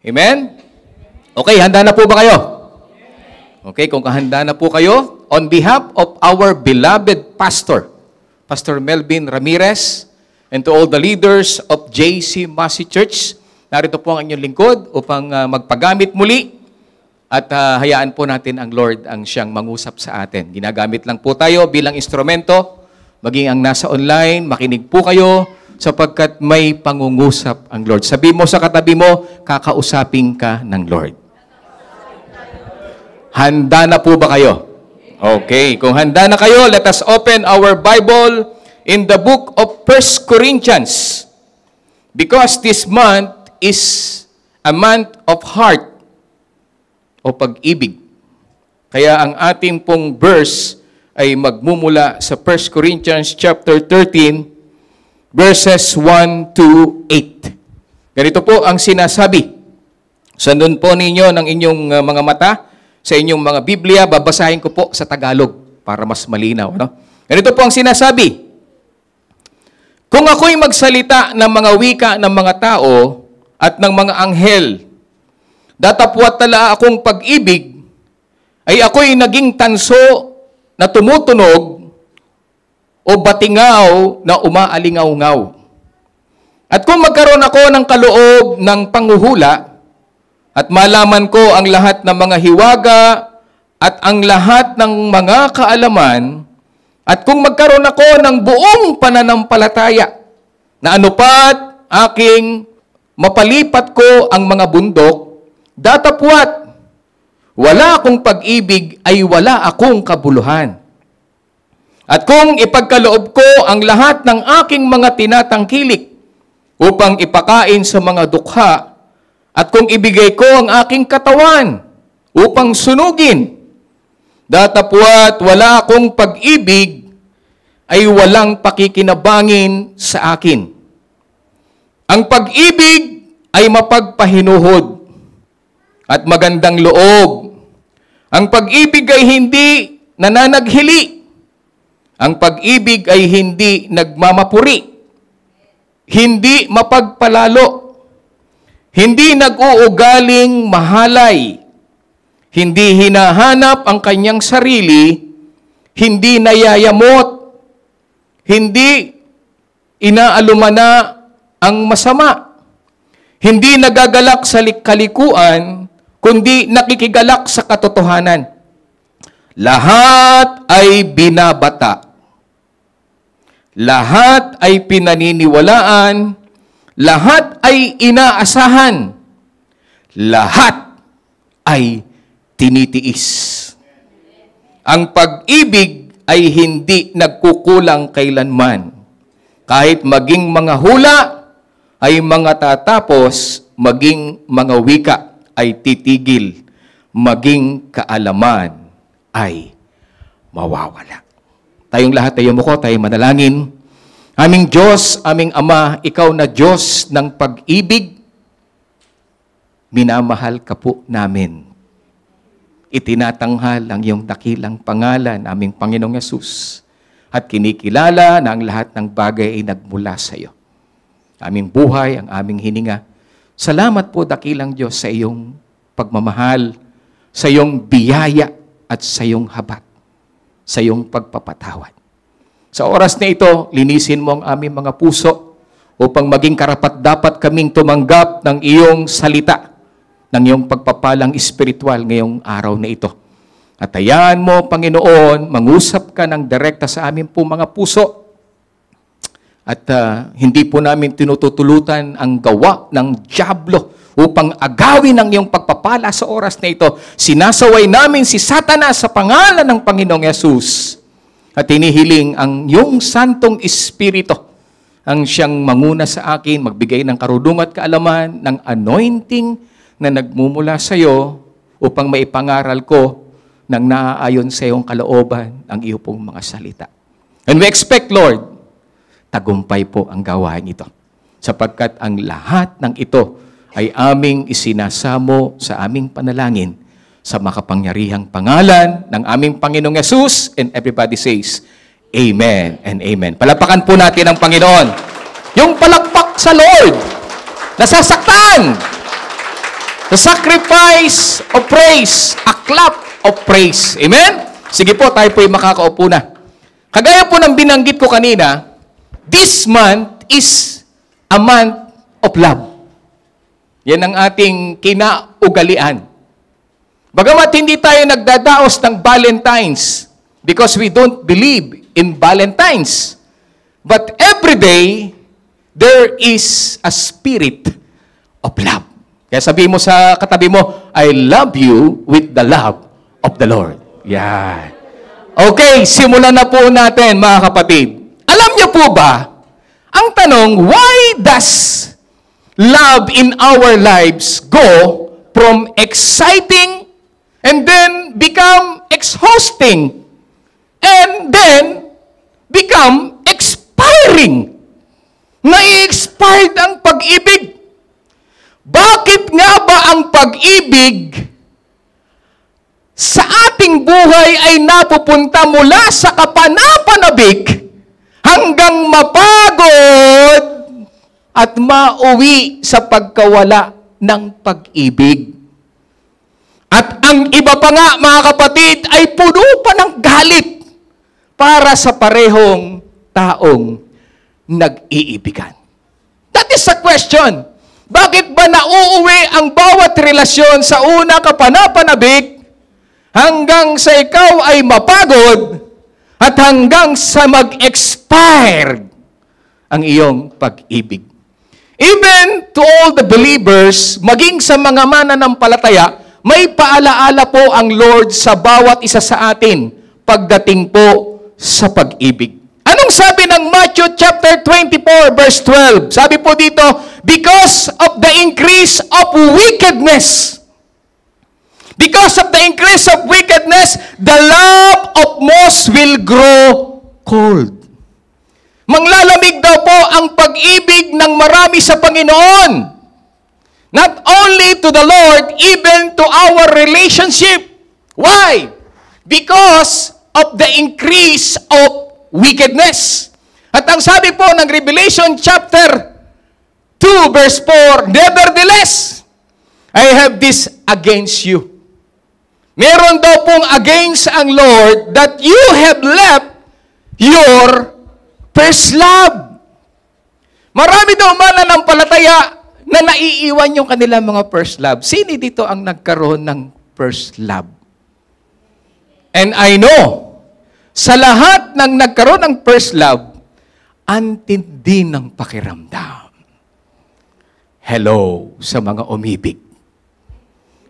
Amen? Okay, handa na po ba kayo? Okay, kung handa na po kayo, on behalf of our beloved pastor, Pastor Melvin Ramirez, and to all the leaders of JC Masi Church, narito po ang inyong lingkod upang magpagamit muli at hayaan po natin ang Lord ang siyang mangusap sa atin. Ginagamit lang po tayo bilang instrumento, maging ang nasa online, makinig po kayo sapagkat may pangungusap ang Lord. Sabi mo sa katabi mo, kakausapin ka ng Lord. Handa na po ba kayo? Okay, kung handa na kayo, let us open our Bible in the book of 1 Corinthians. Because this month is a month of heart o pag-ibig. Kaya ang ating pong verse ay magmumula sa 1 Corinthians chapter 13, verses 1 to 8. Ganito po ang sinasabi. Sandun po ninyo ng inyong mga mata, sa inyong mga Biblia, babasahin ko po sa Tagalog para mas malinaw. No? Ganito po ang sinasabi. Kung ako'y magsalita ng mga wika ng mga tao at ng mga anghel, datapwat tala akong pag-ibig, ay ako'y naging tanso na tumutunog o batingaw na umaalingaw-ngaw. At kung magkaroon ako ng kaloob ng panghuhula, at malaman ko ang lahat ng mga hiwaga at ang lahat ng mga kaalaman, at kung magkaroon ako ng buong pananampalataya, na anupat aking mapalipat ko ang mga bundok, datapwat, wala akong pag-ibig ay wala akong kabuluhan. At kung ipagkaloob ko ang lahat ng aking mga tinatangkilik upang ipakain sa mga dukha, at kung ibigay ko ang aking katawan upang sunugin, datapwat wala akong pag-ibig ay walang pakikinabangin sa akin. Ang pag-ibig ay mapagpahinuhod at magandang loob. Ang pag-ibig ay hindi nananaghili. Ang pag-ibig ay hindi nagmamapuri. Hindi mapagpalalo. Hindi nag-uugaling mahalay, hindi hinahanap ang kanyang sarili, hindi nayayamot, hindi inaalumana ang masama, hindi nagagalak sa kalikuan, kundi nakikigalak sa katotohanan. Lahat ay binabata, lahat ay pinaniniwalaan, lahat ay inaasahan. Lahat ay tinitiis. Ang pag-ibig ay hindi nagkukulang kailanman. Kahit maging mga hula ay mga tatapos, maging mga wika ay titigil, maging kaalaman ay mawawala. Tayong lahat, tayo mo ko, tayo manalangin. Aming Diyos, aming Ama, Ikaw na Diyos ng pag-ibig, minamahal ka po namin. Itinatanghal ang iyong dakilang pangalan, aming Panginoong Yesus, at kinikilala na ang lahat ng bagay ay nagmula sa iyo. Aming buhay, ang aming hininga. Salamat po, dakilang Diyos, sa iyong pagmamahal, sa iyong biyaya at sa iyong habat, sa iyong pagpapatawad. Sa oras na ito, linisin mo ang aming mga puso upang maging karapat-dapat kaming tumanggap ng iyong salita, ng iyong pagpapalang espiritual ngayong araw na ito. At hayaan mo, Panginoon, mangusap ka ng direkta sa aming po mga puso. At hindi po namin tinututulutan ang gawa ng dyablo upang agawin ang iyong pagpapala sa oras na ito. Sinasaway namin si Satanas sa pangalan ng Panginoong Yesus. At hinihiling ang iyong Santong Espiritu ang siyang manguna sa akin, magbigay ng karunungan at kaalaman, ng anointing na nagmumula sa iyo upang maipangaral ko ng naaayon sa iyong kalooban ang iyo pong mga salita. And we expect, Lord, tagumpay po ang gawain ito. Sapagkat ang lahat ng ito ay aming isinasamo sa aming panalangin sa makapangyarihang pangalan ng aming Panginoong Yesus, and everybody says, Amen and Amen. Palapakan po natin ang Panginoon. Yung palakpak sa Lord, nasasaktan. The sacrifice of praise. A clap of praise. Amen? Sige po, tayo po'y makakaupo na. Kagaya po ng binanggit ko kanina, this month is a month of love. Yan ang ating kinaugalian. Bagamat hindi tayo nagdadaos ng Valentines because we don't believe in Valentines. But every day, there is a spirit of love. Kaya sabi mo sa katabi mo, I love you with the love of the Lord. Yan. Okay, simulan na po natin mga kapatid. Alam niyo po ba, ang tanong, why does love in our lives go from exciting and then become exhausting and then become expiring? Nai-expired ang pag-ibig. Bakit nga ba ang pag-ibig sa ating buhay ay napupunta mula sa kapanapanabik hanggang mapagod at mauwi sa pagkawala ng pag-ibig? At ang iba pa nga, mga kapatid, ay puno pa ng galit para sa parehong taong nag-iibigan. That is a question. Bakit ba nauuwi ang bawat relasyon sa una kapanapanabik hanggang sa ikaw ay mapagod at hanggang sa mag-expire ang iyong pag-ibig? Even to all the believers, maging sa mga mananampalataya, may paalaala po ang Lord sa bawat isa sa atin pagdating po sa pag-ibig. Anong sabi ng Matthew chapter 24 verse 12? Sabi po dito, because of the increase of wickedness. Because of the increase of wickedness, the love of most will grow cold. Manglalamig daw po ang pag-ibig ng marami sa Panginoon. Not only to the Lord, even to our relationship. Why? Because of the increase of wickedness. At ang sabi po ng Revelation chapter 2 verse 4, nevertheless, I have this against you. Meron daw pong against ang Lord that you have left your first love. Marami daw mananampalataya na naiiwan yung kanilang mga first love. Sino dito ang nagkaroon ng first love? And I know, sa lahat ng nagkaroon ng first love, antindi ng pakiramdam. Hello sa mga umibig.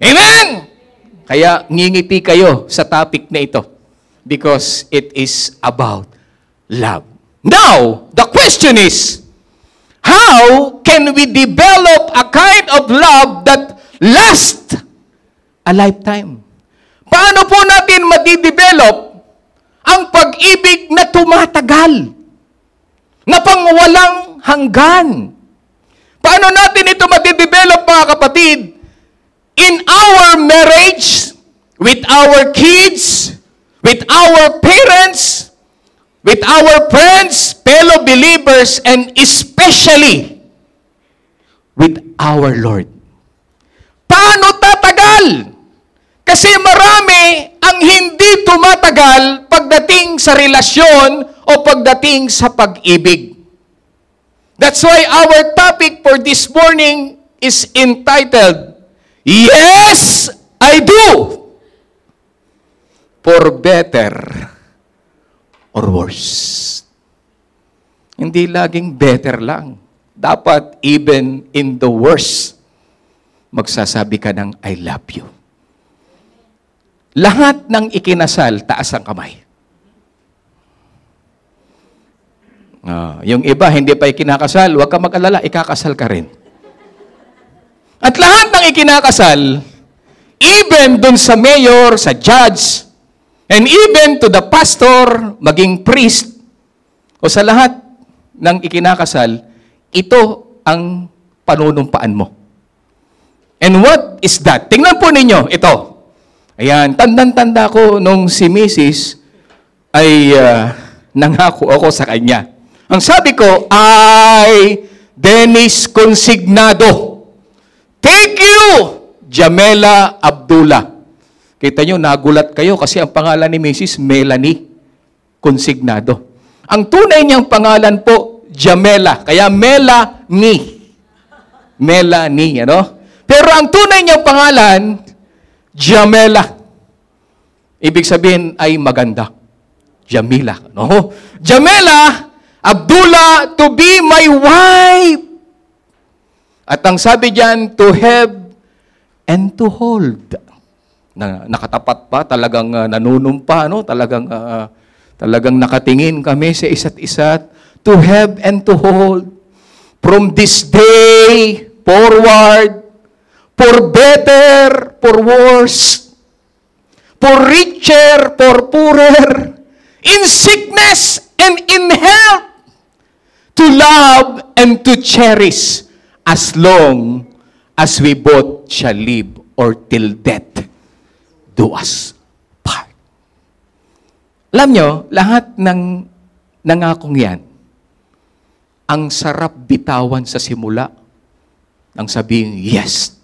Amen! Kaya ngingiti kayo sa topic na ito because it is about love. Now, the question is, how can we develop a kind of love that lasts a lifetime? Paano po natin madidevelop ang pag-ibig na tumatagal, na pangwalang hanggan? Paano natin ito madidevelop, mga kapatid? In our marriage, with our kids, with our parents, with our friends, fellow believers, and especially with our Lord. Paano tatagal? Kasi marami ang hindi tumatagal pagdating sa relasyon o pagdating sa pag-ibig. That's why our topic for this morning is entitled, Yes, I Do, for better or worse. Hindi laging better lang. Dapat even in the worst, magsasabi ka ng I love you. Lahat ng ikinasal, taas ang kamay. Yung iba, hindi pa ikinakasal, huwag ka mag-alala, ikakasal ka rin. At lahat ng ikinakasal, even dun sa mayor, sa judge, and even to the pastor, maging priest, o sa lahat ng ikinakasal, ito ang panunumpaan mo. And what is that? Tingnan po ninyo, ito. Ayan, tandang-tanda ko nung si Mrs. ay nangako ako sa kanya. Ang sabi ko, I, Dennis Consignado, take you, Jamela Abdullah. Kita nyo, nagulat kayo kasi ang pangalan ni Mrs. Melanie Consignado. Ang tunay niyang pangalan po, Jamela. Kaya Melanie. Melanie, ano? Pero ang tunay niyang pangalan, Jamela. Ibig sabihin ay maganda. Jamila. No? Jamela Abdullah to be my wife. At ang sabi diyan, to have and to hold. Nakatapat pa, talagang nanunumpa, no? Talagang nakatingin kami sa isa't isa. To have and to hold. From this day forward, for better, for worse, for richer, for poorer, in sickness and in health, to love and to cherish as long as we both shall live or till death do us part. Alam nyo, lahat ng nangakong yan, ang sarap bitawan sa simula ng sabihin, yes,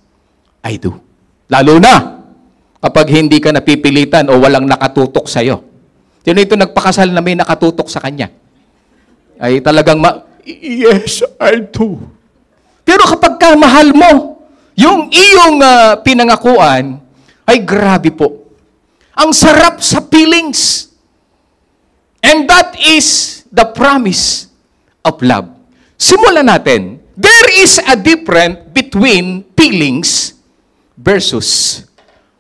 I do. Lalo na kapag hindi ka napipilitan o walang nakatutok sa'yo. Sino ito nagpakasal na may nakatutok sa kanya? Ay talagang, yes, I do. Pero kapag ka mahal mo, yung iyong pinangakuan, ay grabe po. Ang sarap sa feelings. And that is the promise of love. Simulan natin. There is a difference between feelings versus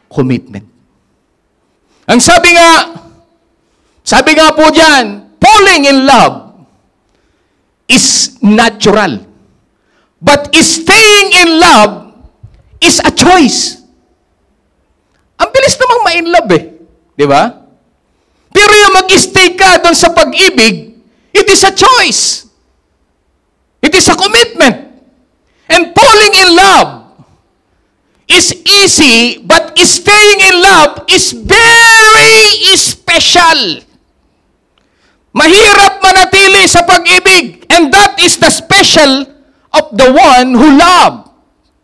commitment. Ang sabi nga po diyan, falling in love is natural. But staying in love is a choice. Ang bilis namang ma-in love eh. Di ba? Pero yung mag-stay ka doon sa pag-ibig, it is a choice. It is a commitment. And falling in love is easy, but staying in love is very special. Mahirap manatili sa pag-ibig. And that is the special of the one who loved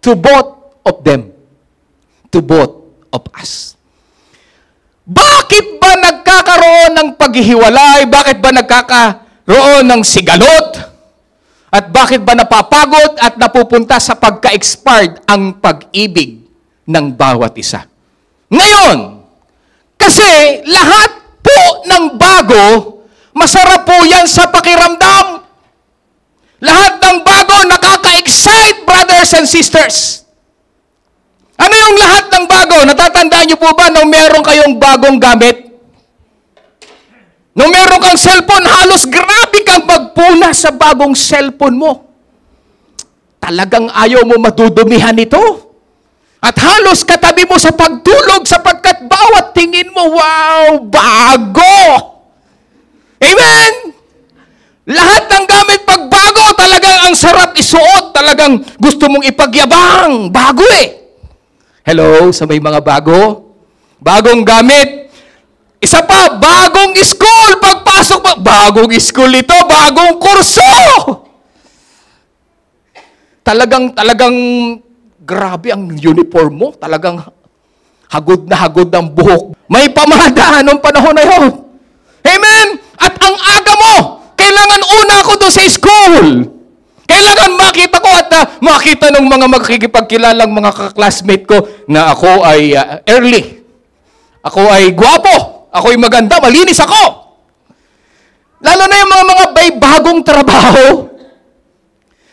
to both of them. To both of us. Bakit ba nagkakaroon ng paghihiwalay? Bakit ba nagkakaroon ng sigalot? At bakit ba napapagod at napupunta sa pagka-expired ang pag-ibig ng bawat isa? Ngayon, kasi lahat po ng bago, masarap po yan sa pakiramdam. Lahat ng bago nakaka-excite, brothers and sisters. Ano yung lahat ng bago? Natatandaan niyo po ba nung meron kayong bagong gamit? Nung meron kang cellphone, halos grabe kang magpuna sa bagong cellphone mo. Talagang ayaw mo madudumihan ito. At halos katabi mo sa pagtulog sapagkat bawat tingin mo, wow, bago! Amen! Lahat ng gamit pag bago, talagang ang sarap isuot. Talagang gusto mong ipagyabang. Bago eh. Hello, sa may mga bago? Bagong gamit. Isa pa, bagong school. Pagpasok mo, bagong school ito, bagong kurso. Talagang grabe ang uniform mo. Talagang hagod ang buhok. May pamahadaan ng panahon na yun. Amen? At ang aga mo, kailangan una ako doon sa school. Kailangan makita ko at makita ng mga makikipagkilalang mga kaklasmate ko na ako ay early. Ako ay gwapo. Ako ay maganda. Malinis ako. Lalo na yung mga may bagong trabaho.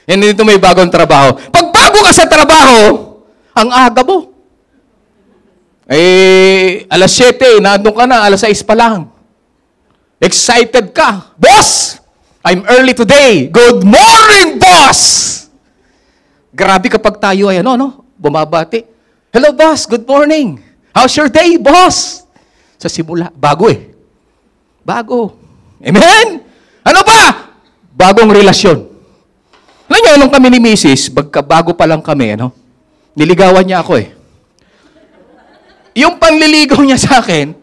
Yan dito may bagong trabaho. Pag bago ka sa trabaho, ang aga mo. Alas 7, naandun ka na, alas 6 pa lang. Excited ka. Boss! I'm early today. Good morning, boss! Grabe kapag tayo ay bumabati. Hello, boss. Good morning. How's your day, boss? Sa simula. Bago eh. Bago. Amen? Ano pa? Bagong relasyon. Alam niyo, nung kami ni Mrs., bago pa lang kami, niligawan niya ako eh. Yung panliligaw niya sa akin,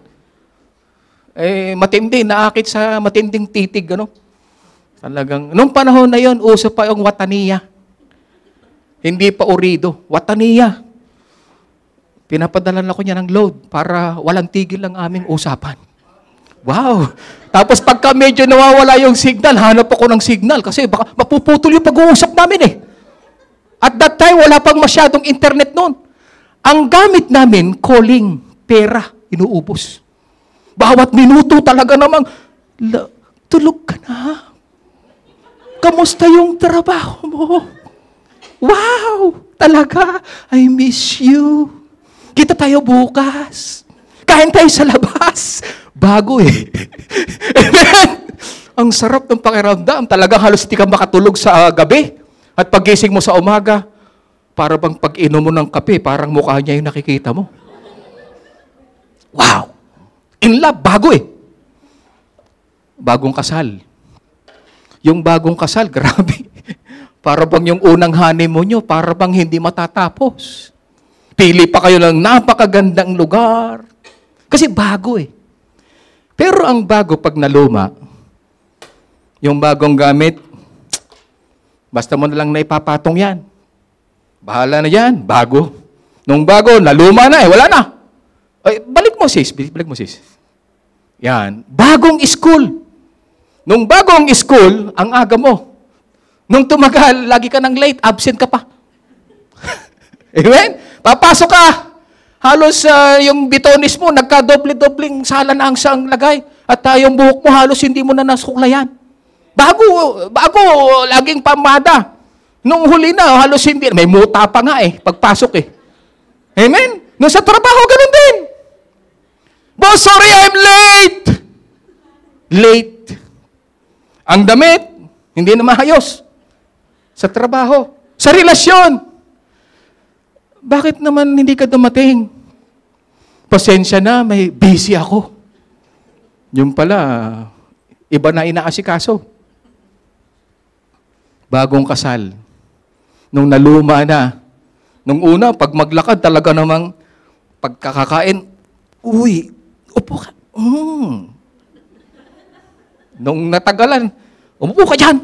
matindi, naakit sa matinding titig, Talagang, nung panahon na yon, uso pa yung wataniya. Hindi pa urido. Wataniya. Pinapadalan ako niya ng load para walang tigil ang aming usapan. Wow! Tapos pagka medyo nawawala yung signal, hanap ako ng signal kasi baka mapuputol yung pag-uusap namin eh. At that time, wala pang masyadong internet noon. Ang gamit namin, calling, pera, inuubos. Bawat minuto talaga namang, tulog ka na. Kamusta yung trabaho mo? Wow! Talaga, I miss you. Kita tayo bukas. Kain tayo sa labas. Bago eh. Ang sarap ng pakiramdam. Talagang halos di ka makatulog sa gabi. At paggising mo sa umaga, para bang pag-inom mo ng kape, parang mukha niya yung nakikita mo. Wow! In love, bago eh. Bagong kasal. Yung bagong kasal, grabe. Para bang yung unang honeymoon nyo, para bang hindi matatapos. Pili pa kayo ng napakagandang lugar. Kasi bago eh. Pero ang bago pag naluma, yung bagong gamit, basta mo na lang na ipapatong yan. Bahala na yan, bago. Nung bago, naluma na eh, wala na. Ay, balik mo sis. Yan, bagong school. Nung bagong school, ang aga mo. Nung tumagal, lagi ka ng late, absent ka pa. Amen? Papasok ka. Halos yung bitonis mo, nagka-doble-dobling sala na ang siyang lagay. At yung buhok mo, halos hindi mo na nasuklayan. Bago, laging pamada. Nung huli na, halos hindi. May muta pa nga eh, pagpasok eh. Amen? Nung sa trabaho, ganun din. Boss, sorry, I'm late. Late. Ang damit, hindi na maayos. Sa trabaho. Sa relasyon. Bakit naman hindi ka dumating? Pasensya na, may busy ako. Yung pala, iba na inaasikaso. Bagong kasal. Nung naluma na. Nung una, pag maglakad, talaga namang pagkakakain, uy, upo ka. Nung natagalan, umupo ka dyan.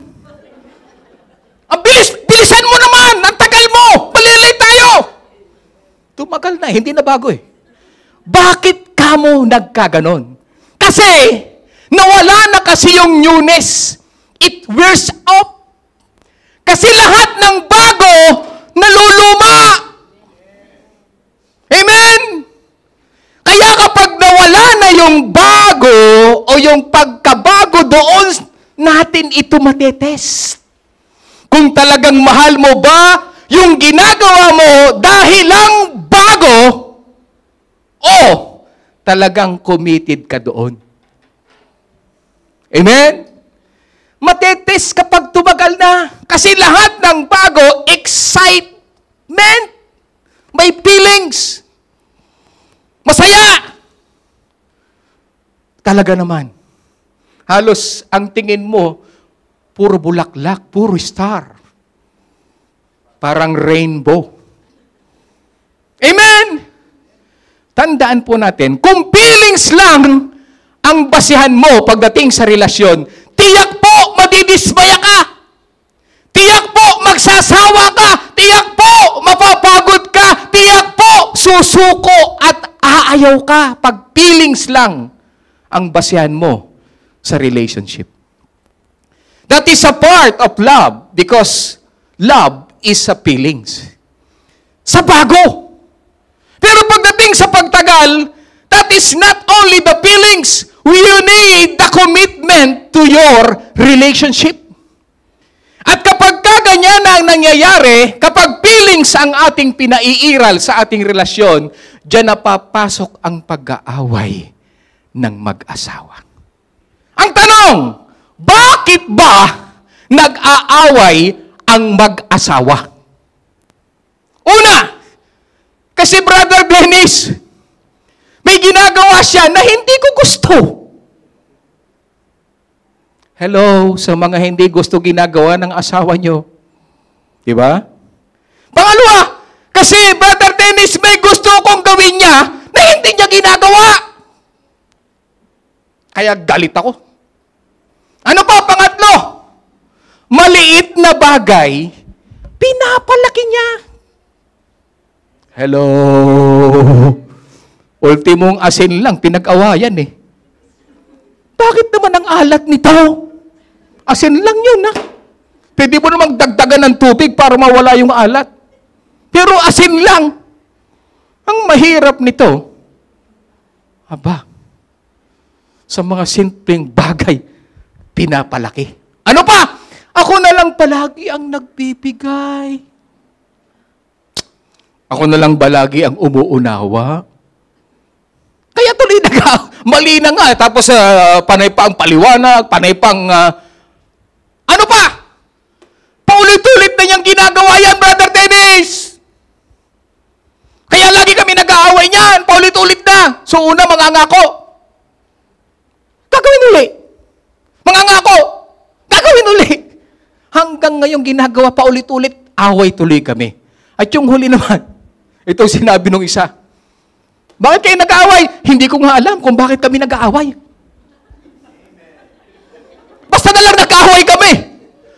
Ang bilisan mo naman! Ang tagal mo! Malilate tayo! Tumagal na, hindi na bago eh. Bakit ka mo nagkaganon? Kasi, nawala na kasi yung newness. It wears off. Kasi lahat ng bago, naluluma. Amen? Kaya kapag nawala na yung bago, o yung pagkabago doon, natin ito matetest. Kung talagang mahal mo ba yung ginagawa mo dahil lang bago, o talagang committed ka doon. Amen? Matetes kapag tumagal na. Kasi lahat ng bago, excitement. May feelings. Masaya. Talaga naman. Halos ang tingin mo, puro bulaklak, puro star. Parang rainbow. Amen? Tandaan po natin, kung feelings lang ang basihan mo pagdating sa relasyon, tiyak po madidismaya ka. Tiyak po magsasawa ka. Tiyak po mapapagod ka. Tiyak po susuko at aayaw ka pag feelings lang ang basihan mo sa relationship. That is a part of love because love is a feelings. Sa bago. Pero pagdating sa pagtagal, that is not only the feelings. You need the commitment to your relationship. At kapag ganyan na ang nangyayari, kapag feelings ang ating pinaiiral sa ating relasyon, diyan na papasok ang pag-aaway ng mag-asawa. Ang tanong, bakit ba nag-aaway ang mag-asawa? Una, kasi Brother Dennis, may ginagawa siya na hindi ko gusto. Hello, sa mga hindi gusto ginagawa ng asawa nyo. Diba? Pangalawa, kasi Brother Dennis, may gusto kong gawin niya na hindi niya ginagawa. Kaya galit ako. Ano pa, pangatlo? Maliit na bagay, pinapalaki niya. Hello? Ultimong asin lang, pinag-awayan eh. Bakit naman ang alat nito? Asin lang yun, ha? Pwede mo namang dagdagan ng tubig para mawala yung alat. Pero asin lang. Ang mahirap nito, sa mga simpleng bagay, pinapalaki. Ano pa? Ako na lang palagi ang nagbibigay. Ako na lang palagi ang umuunawa. Kaya tuloy mali na nga. Tapos panay pa ang paliwanag, panay pang... ano pa? Paulit-ulit na niyang ginagawa yan, Brother Dennis. Kaya lagi kami nag-aaway niyan. Paulit-ulit na. So una, mangangako. Gagawin uli. Mangangako. Gagawin uli. Hanggang ngayong ginagawa paulit-ulit, away tuloy kami. At yung huli naman, itong sinabi nung isa, bakit kayo nag-aaway? Hindi ko nga alam kung bakit kami nag-aaway. Basta na lang nag-aaway kami.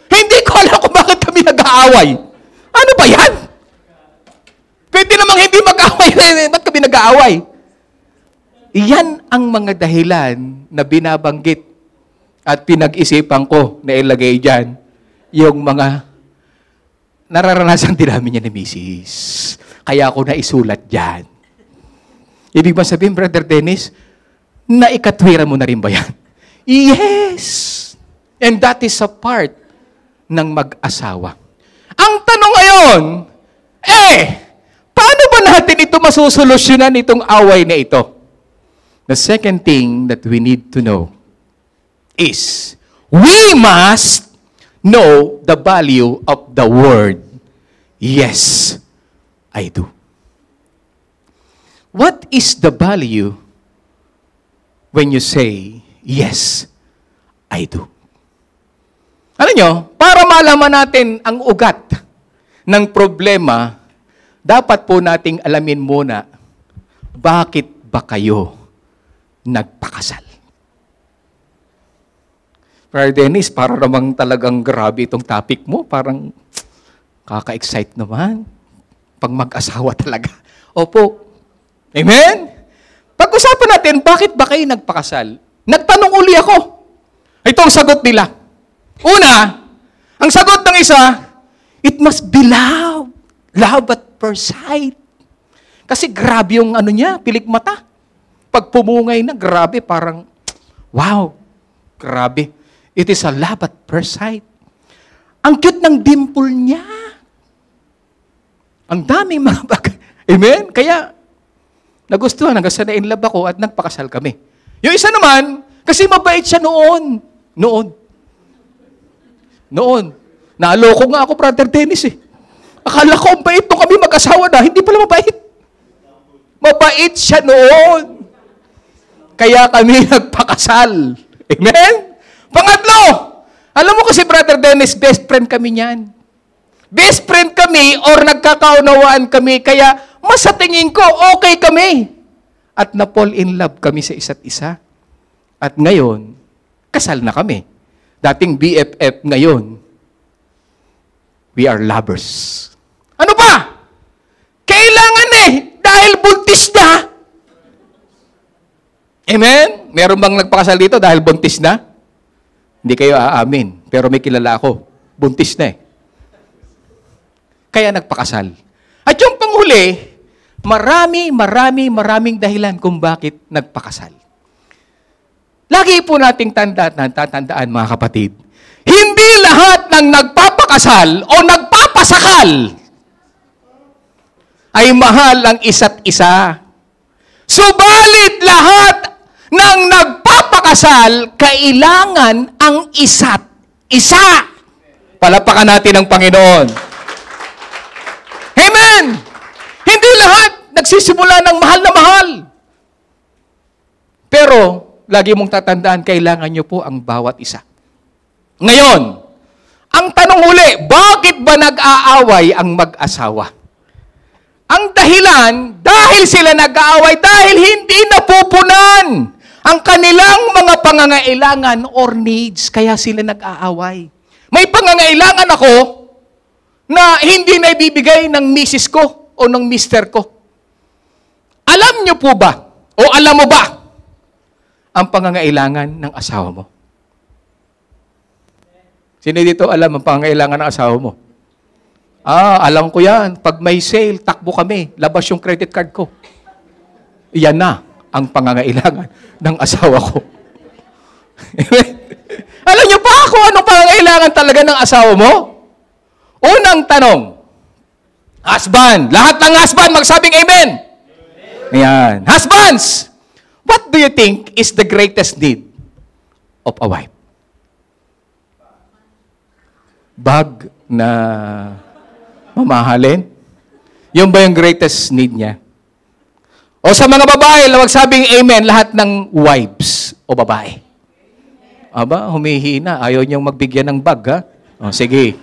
Hindi ko alam kung bakit kami nag-aaway. Ano ba yan? Pwede namang hindi mag-aaway. Ba't kami nag-aaway? Iyan ang mga dahilan na binabanggit at pinag-isipan ko na ilagay dyan yung mga nararanasan din namin yan ni Mrs. Kaya ako naisulat dyan. Ibig ba sabihin, Brother Dennis, naikatwira mo na rin ba yan? Yes! And that is a part ng mag-asawa. Ang tanong ngayon, paano ba natin ito masusolusyonan itong away na ito? The second thing that we need to know is we must know the value of the word, yes, I do. What is the value when you say, yes, I do? Alam nyo, para malaman natin ang ugat ng problema, dapat po nating alamin muna, bakit ba kayo nagpakasal? Brother Dennis, para namang talagang grabe itong topic mo. Parang kaka-excite naman. Pag mag-asawa talaga. Opo. Amen? Pag-usapan natin, bakit ba kayo nagpakasal? Nagtanong uli ako. Ito ang sagot nila. Una, ang sagot ng isa, it must be love. Love at first sight. Kasi grabe yung pilik mata. Pag pumungay na, grabe, parang, wow, grabe. It is a love at first sight. Ang cute ng dimple niya. Ang daming mga bagay. Amen? Kaya, nagustuhan, hanggang sa na-in love ako at nagpakasal kami. Yung isa naman, kasi mabait siya noon. Noon. Naaloko nga ako, Brother Dennis eh. Akala ko, ang bait nung kami mag-asawa na. Hindi pala mabait. Mabait siya noon. Kaya kami nagpakasal. Amen? Pangatlo, alam mo kasi, Brother Dennis, best friend kami niyan. Best friend kami or nagkakaunawaan kami, kaya mas sa tingin ko, okay kami. At na-fall in love kami sa isa't isa. At ngayon, kasal na kami. Dating BFF, ngayon, we are lovers. Ano pa? Kailangan dahil buntis na. Amen? Meron bang nagpakasal dito dahil buntis na? Hindi kayo aamin. Pero may kilala ako. Buntis na Kaya nagpakasal. At yung panghuli, maraming dahilan kung bakit nagpakasal. Lagi po nating tatandaan, mga kapatid, hindi lahat ng nagpapakasal o nagpapasakal ay mahal ang isa't isa. Subalit lahat ng nagpapakasal, kailangan ang isa't isa. Palapakan natin ang Panginoon. Amen! Hindi lahat nagsisimula ng mahal na mahal. Pero, lagi mong tatandaan, kailangan nyo po ang bawat isa. Ngayon, ang tanong uli, bakit ba nag-aaway ang mag-asawa? Ang dahilan, dahil sila nag-aaway, dahil hindi napupunan ang kanilang mga pangangailangan or needs, kaya sila nag-aaway. May pangangailangan ako na hindi na ibibigay ng misis ko o ng mister ko. Alam nyo po ba O alam mo ba ang pangangailangan ng asawa mo? Sino dito alam ang pangangailangan ng asawa mo? Alam ko yan. Pag may sale, takbo kami. Labas yung credit card ko. Yan na ang pangangailangan ng asawa ko. Alam niyo pa kung anong pangangailangan talaga ng asawa mo? Unang tanong, husband. Lahat ng husband magsabing amen. Ayan. Husbands, what do you think is the greatest need of a wife? Bag na mamahalin? Yun ba yung greatest need niya? O sa mga babae, magsabing amen, lahat ng wives o babae. Aba, humihina. Ayaw niyang magbigyan ng bag, ha? O, sige.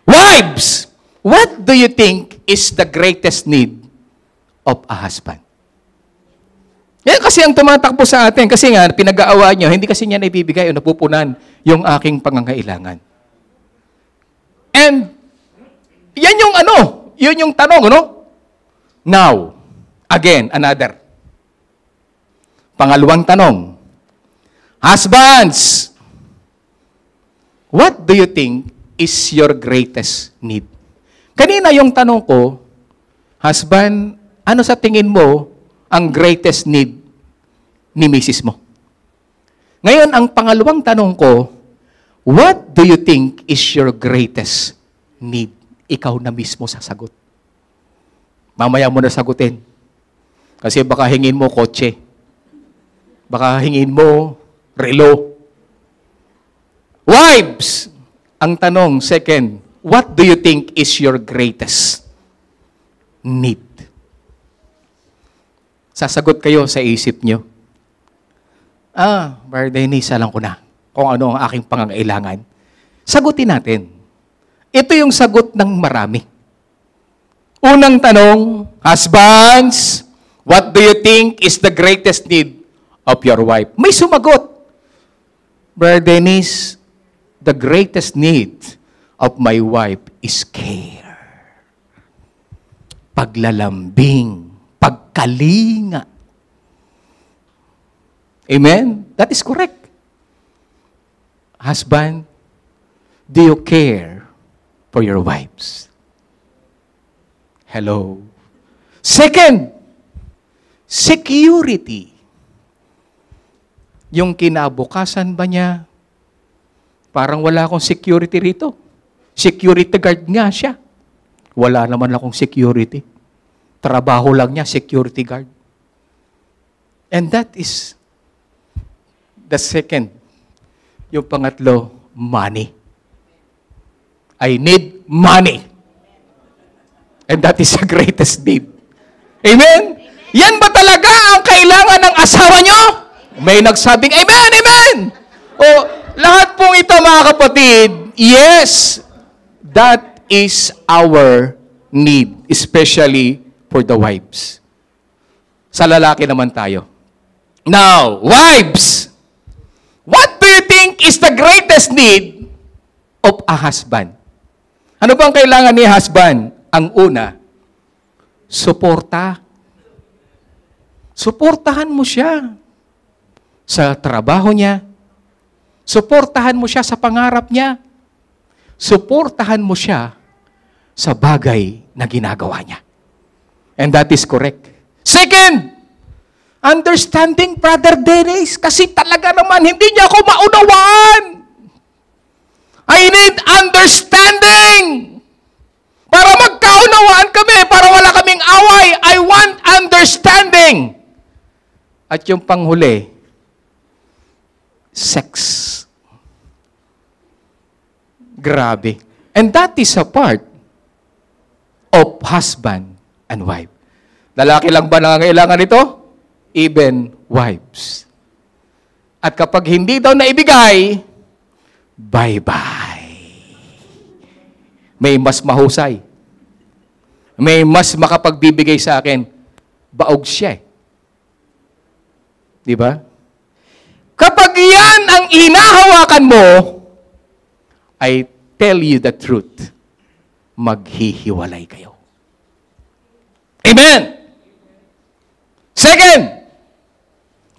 Wives, what do you think is the greatest need of a husband? Yan kasi ang tumatakbo sa atin. Kasi nga, pinag-aawa niyo, hindi kasi niya naibibigay o napupunan yung aking pangangailangan. And, yan yung yun yung tanong, Now, again, another. Pangalawang tanong. Husbands, what do you think is your greatest need? Kanina yung tanong ko, husband, ano sa tingin mo ang greatest need ni misis mo? Ngayon, ang pangalawang tanong ko, what do you think is your greatest need? Ikaw na mismo sasagot. Mamaya mo na sagutin. Kasi baka hingin mo kotse. Baka hingin mo relo. Wives, ang tanong, second, what do you think is your greatest need? Sasagot kayo sa isip nyo. Brother Dennis, alam ko na kung ano ang aking pangangailangan. Sagutin natin. Ito yung sagot ng marami. Unang tanong, husbands, what do you think is the greatest need of your wife? May sumagot. Brother Dennis, the greatest need of my wife is care. Paglalambing. Pagkalinga. Amen? That is correct. Husband, do you care for your wives? Hello. Second, security. Yung kinabukasan ba niya, parang wala akong security rito. Security guard nga siya. Wala naman akong security. Trabaho lang niya, security guard. And that is the second. Yung pangatlo, money. I need money. And that is the greatest need. Amen? Yan ba talaga ang kailangan ng asawa nyo? May nagsabing, amen, amen! O, lahat pong ito mga kapatid, yes, that is our need, especially for the wives. Sa lalaki naman tayo. Now, wives, what do you think is the greatest need of a husband? Ano bang kailangan ni husband? Ang una, suporta. Suportahan mo siya sa trabaho niya. Suportahan mo siya sa pangarap niya. Suportahan mo siya sa bagay na ginagawa niya. And that is correct. Second, understanding Brother Dennis, kasi talaga naman hindi niya ako maunawaan. I need understanding. Para magkaunawaan kami, para wala kaming away, I want understanding. At yung panghuli, sex. Grabe. And that is a part of husband and wife. Lalaki lang ba nangangailangan ito? Even wives. At kapag hindi daw naibigay, bye-bye. May mas mahusay. May mas makapagbibigay sa akin. Baog siya eh. Di ba? Kapag yan ang hinahawakan mo, I tell you the truth, maghihiwalay kayo. Amen! Second,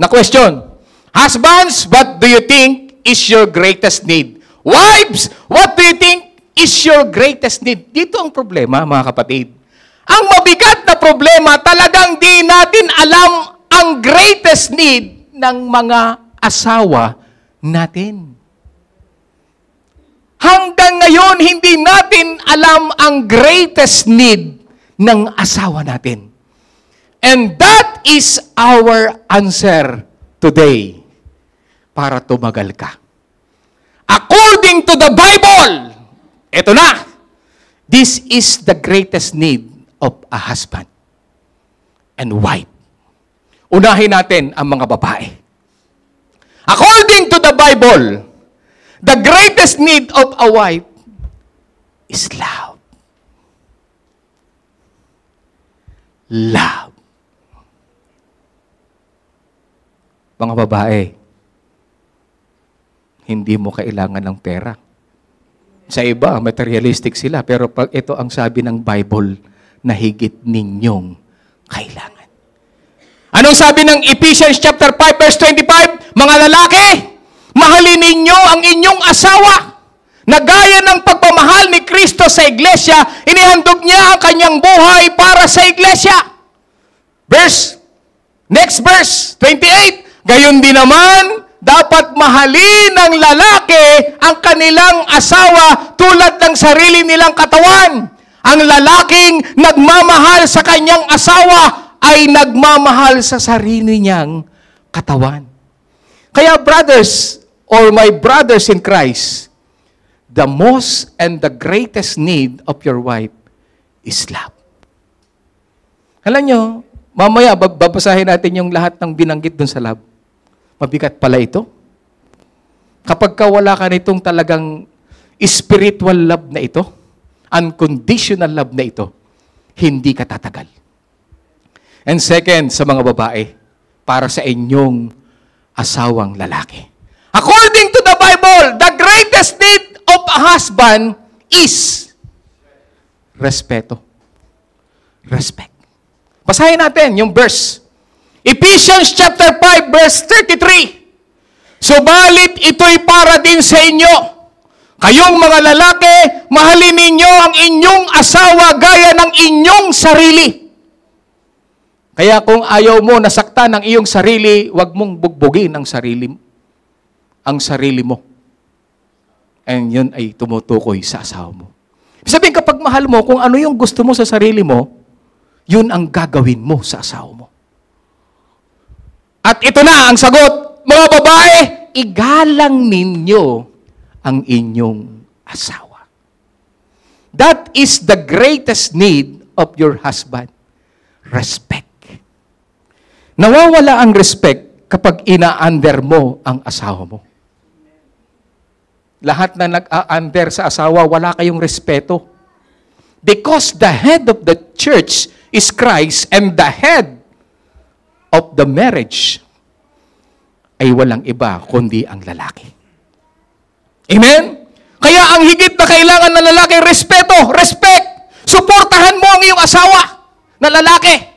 na question. Husbands, what do you think is your greatest need? Wives, what do you think is your greatest need? Dito ang problema, mga kapatid. Ang mabigat na problema, talagang di natin alam ang greatest need ng mga asawa natin. Hanggang ngayon, hindi natin alam ang greatest need ng asawa natin. And that is our answer today para tumagal ka. According to the Bible, ito na, this is the greatest need of a husband and wife. Unahin natin ang mga babae. According to the Bible, the greatest need of a wife is love. Love. Mga babae, hindi mo kailangan ng pera. Sa iba, materialistic sila. Pero pag ito ang sabi ng Bible, na higit ninyong kailangan. Anong sabi ng Ephesians chapter 5 verse 25? Mga lalaki, mahalin ninyo ang inyong asawa na gaya ng pagpamahal ni Kristo sa iglesia, inihandog niya ang kanyang buhay para sa iglesia. Next verse, 28. Gayon din naman, dapat mahalin ng lalaki ang kanilang asawa tulad ng sarili nilang katawan. Ang lalaking nagmamahal sa kanyang asawa ay nagmamahal sa sarili niyang katawan. Kaya brothers, or my brothers in Christ, the most and the greatest need of your wife is love. Alam nyo, mamaya babasahin natin yung lahat ng binanggit dun sa love. Mabigat pala ito. Kapag wala ka nitong talagang spiritual love na ito, unconditional love na ito, hindi ka tatagal. And second, sa mga babae, para sa inyong asawang lalaki. According to the Bible, the greatest need of a husband is respeto. Respect. Basahin natin yung verse. Ephesians chapter 5 verse 33. Subalit ito'y para din sa inyo. Kayong mga lalaki, mahalin ninyo ang inyong asawa gaya ng inyong sarili. Kaya kung ayaw mo nasaktan ang iyong sarili, huwag mong bugbugin ang sarili mo. And yun ay tumutukoy sa asawa mo. Sabihin, kapag mahal mo, kung ano yung gusto mo sa sarili mo, yun ang gagawin mo sa asawa mo. At ito na ang sagot, mga babae, igalang ninyo ang inyong asawa. That is the greatest need of your husband. Respect. Nawawala ang respect kapag ina-under mo ang asawa mo. Lahat na nag-a-under sa asawa, wala kayong respeto. Because the head of the church is Christ and the head of the marriage ay walang iba kundi ang lalaki. Amen? Kaya ang higit na kailangan ng lalaki, respeto, respect. Suportahan mo ang iyong asawa na lalaki.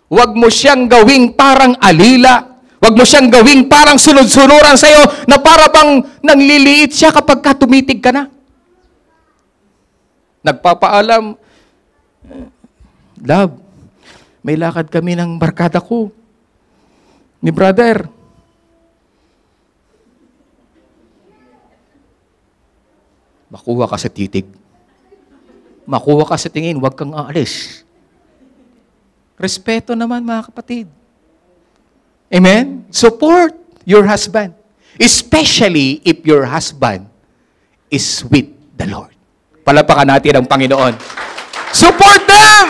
Huwag mo siyang gawing parang alila. Huwag mo siyang gawing parang sunod-sunuran sa'yo na para bang nangliliit siya kapag tumitig ka na. Nagpapaalam, love, may lakad kami ng barkada ko. Ni brother. Makuha ka sa titig. Makuha ka sa tingin, huwag kang aalis. Respeto naman, mga kapatid. Amen? Support your husband. Especially if your husband is with the Lord. Palapakan natin ang Panginoon. Support them!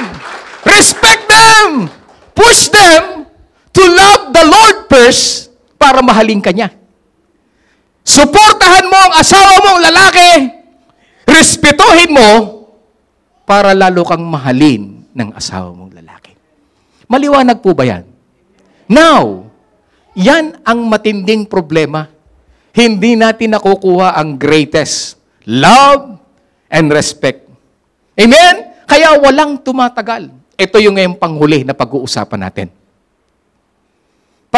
Respect them! Push them to love the Lord first para mahalin ka niya. Suportahan mo ang asawa mong lalaki. Respetuhin mo para lalo kang mahalin ng asawa mong lalaki. Maliwanag po ba yan? Now, yan ang matinding problema. Hindi natin nakukuha ang greatest love and respect. Amen? Kaya walang tumatagal. Ito yung ngayong panghuli na pag-uusapan natin.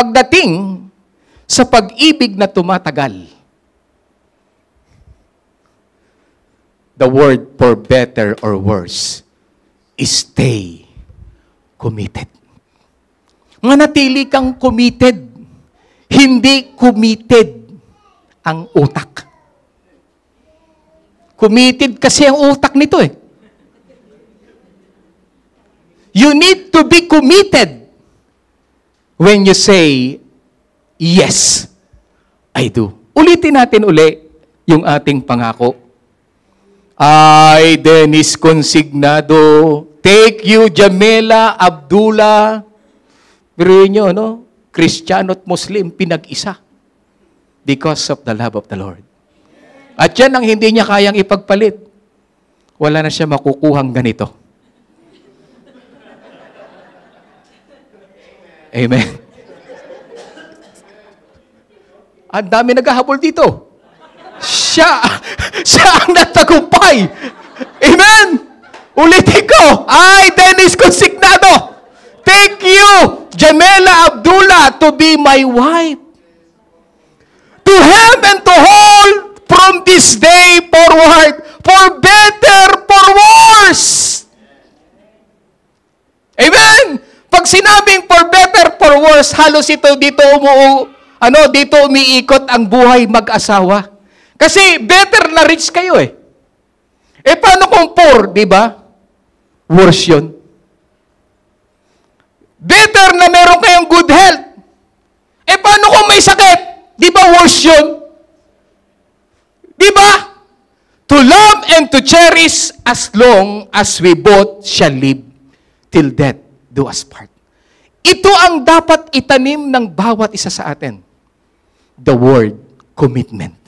pagdating sa pag-ibig na tumatagal, the word for better or worse is stay committed. Manatili kang committed. Hindi committed ang utak. Committed kasi ang utak nito eh. You need to be committed when you say, yes, I do. Ulitin natin uli yung ating pangako. I, Dennis Consignado, take you, Jamela Abdullah. Pero nyo, no? Kristiyano at Muslim, pinag-isa. Because of the love of the Lord. At yan ang hindi niya kayang ipagpalit. Wala na siya makukuhang ganito. Amen. Ang dami naghahabol dito. Siya ang natagumpay. Amen. Ulitin ko. I, Dennis Consignado, take you, Jamela Abdullah, to be my wife. To have and to hold from this day forward, for better, for worse. Amen. Pag sinabing for better, for worse, halos ito dito dito umiikot ang buhay mag-asawa. Kasi better na rich kayo eh. Eh paano kung poor, di ba? Worse yun. Better na meron kayong good health. Eh paano kung may sakit? Di ba worse yun? Di ba? To love and to cherish as long as we both shall live till death do us part. Ito ang dapat itanim ng bawat isa sa atin. The word commitment.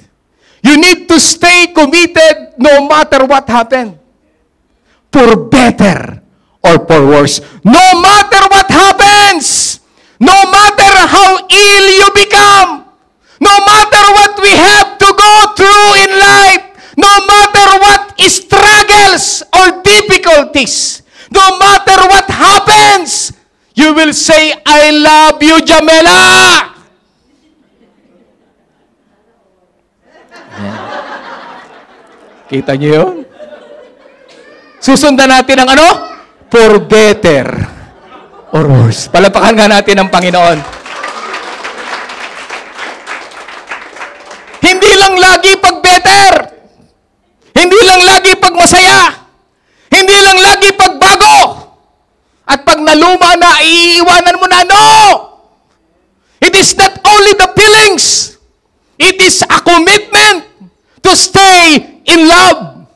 You need to stay committed no matter what happened. For better or for worse. No matter what happens. No matter how ill you become. No matter what we have to go through in life. No matter what struggles or difficulties. No matter what happens, you will say, I love you, Jamela. Kita niyo yun? Susundan natin ang ano? For better or worse. Palapakan nga natin ang Panginoon. Hindi lang lagi pag better. Hindi lang lagi pag masaya. Hindi lang lagi pag bago. At pag naluma na, iiwanan mo na. No! It is not only the feelings. It is a commitment to stay in love.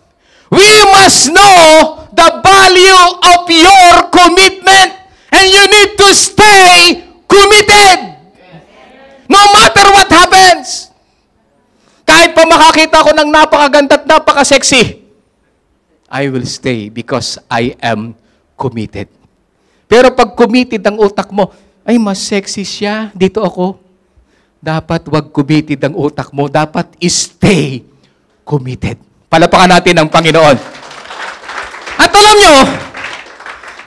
We must know the value of your commitment. And you need to stay committed. No matter what happens. Kahit pa makakita ko ng napakaganda at napaka-sexy, I will stay because I am committed. Pero pag committed ang utak mo, ay mas sexy siya, dito ako. Dapat wag committed ang utak mo. Dapat stay committed. Palapakan natin ang Panginoon. At alam nyo,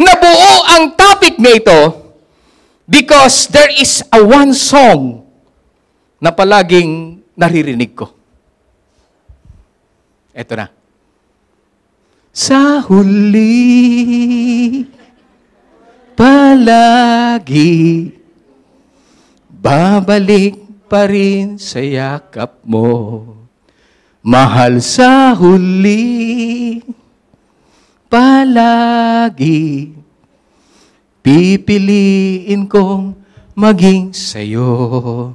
nabuo ang topic na ito because there is a one song na palaging naririnig ko. Ito na. Sa huli, palagi, babalik pa rin sa yakap mo. Mahal sa huli, palagi, pipiliin kong maging sa'yo.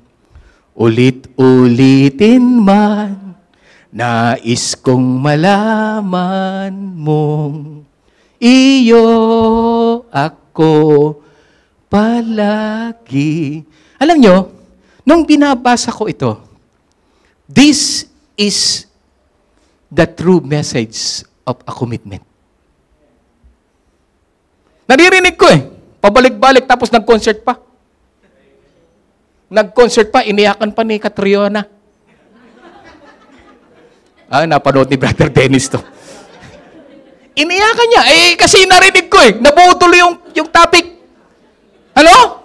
Ulit-ulitin man, nais kong malaman mong iyo ako palagi. Alam nyo, nung binabasa ko ito, this is the true message of a commitment. Naririnig ko eh. Pabalik-balik tapos nag-concert pa. Nag-concert pa, iniyakan pa ni Catriona. Napanood ni Brother Dennis to. Iniyakan niya. Kasi narinig ko eh. Nabuo tuloy yung topic. Ano?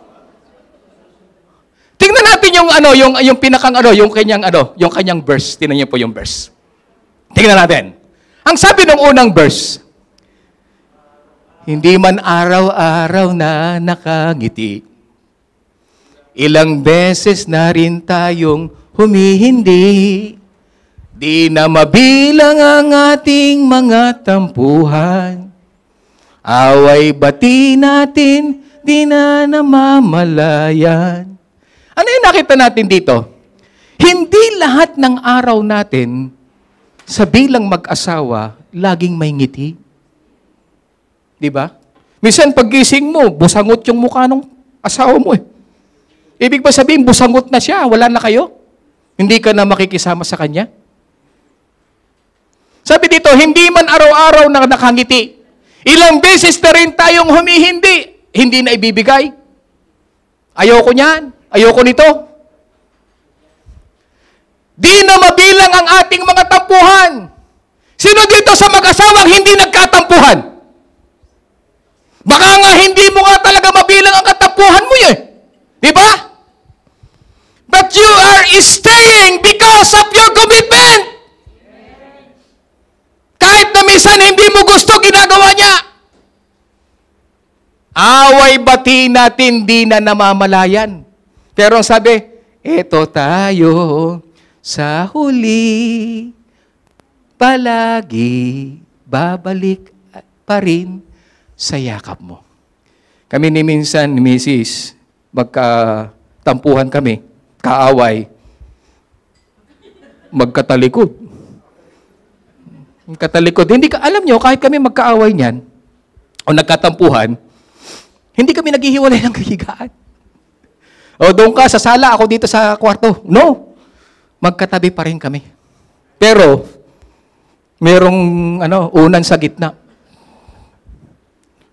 yung pinakang yung kanyang verse. Tingnan niyo po yung verse. Tingnan natin. Ang sabi ng unang verse, hindi man araw-araw na nakangiti, ilang beses na rin tayong humihindi, di na mabilang ang ating mga tampuhan, away bati natin, di na namamalayan. Ano yung nakita natin dito? Hindi lahat ng araw natin sa bilang mag-asawa, laging may ngiti. Di ba? Minsan paggising mo, busangot yung mukha ng asawa mo eh. Ibig ba sabihin, busangot na siya, wala na kayo? Hindi ka na makikisama sa kanya? Sabi dito, hindi man araw-araw na nakangiti. Ilang beses na rin tayong humihindi. Hindi na ibibigay. Ayoko niyan. Ayoko nito. Di na mabilang ang ating mga tampuhan. Sino dito sa mag-asawang hindi nagkatampuhan? Baka nga hindi mo nga talaga mabilang ang katampuhan mo eh. Di ba? But you are staying because of your commitment. Kahit na minsan hindi mo gusto, ginagawa niya. Away bati natin, di na namamalayan. Pero ang sabi, eto tayo sa huli, palagi babalik pa rin sa yakap mo. Kami ni minsan, ni Mrs., magkatampuhan kami, kaaway, magkatalikod. Magkatalikod. Hindi ka, alam nyo, kahit kami magkaaway niyan, o nagkatampuhan, hindi kami naghihiwalay ng higaan. O doon ka sa sala, ako dito sa kwarto. No. Magkatabi pa rin kami. Pero, merong unan sa gitna.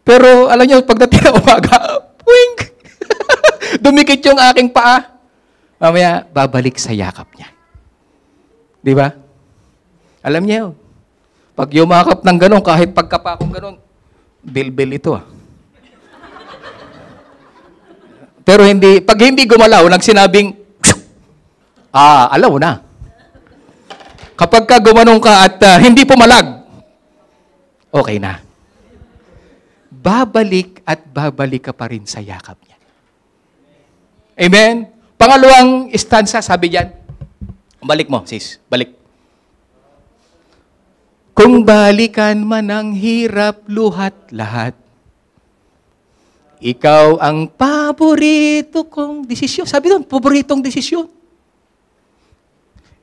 Pero, alam nyo, pagdating na umaga, wink! Dumikit yung aking paa. Mamaya, babalik sa yakap niya. Di ba? Alam niyo, pag yumakap ng gano'n, kahit pagkapa akong gano'n, bilbil ito Pero pag hindi gumalaw, nagsinabing, alaw na. Kapag ka gumanong ka at hindi pumalag, okay na. Babalik at babalik ka pa rin sa yakap niya. Amen? Pangalawang stanza, sabi diyan, balik mo, sis, balik. Kung balikan man ang hirap luhat lahat, ikaw ang paborito kong desisyon. Sabi doon, paboritong desisyon.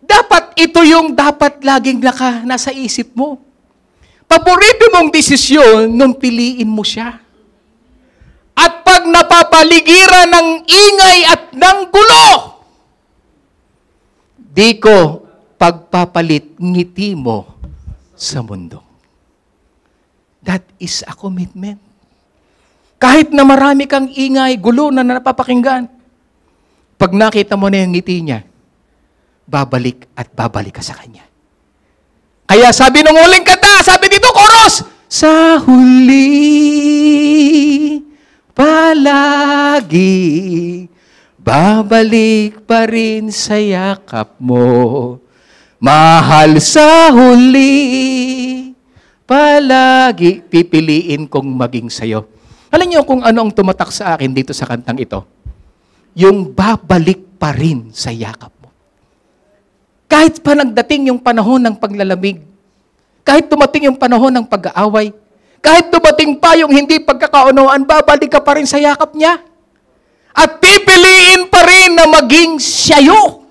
Dapat ito yung dapat laging nasa isip mo. Paborito mong desisyon nung piliin mo siya. At pag napapaligiran ng ingay at ng gulo, di ko pagpapalit ngiti mo sa mundo. That is a commitment. Kahit na marami kang ingay, gulo na napapakinggan, pag nakita mo na yung ngiti niya, babalik at babalik ka sa kanya. Kaya sabi ng huling kanta, sabi dito, chorus, sa huli, palagi, babalik pa rin sa yakap mo. Mahal sa huli, palagi, pipiliin kong maging sayo. Alam niyo kung ano ang tumatak sa akin dito sa kantang ito? Yung babalik pa rin sa yakap mo. Kahit pa nagdating yung panahon ng paglalamig, kahit dumating yung panahon ng pag-aaway, kahit dumating pa yung hindi pagkakaunawaan, babalik ka pa rin sa yakap niya. At pipiliin pa rin na maging siyayo.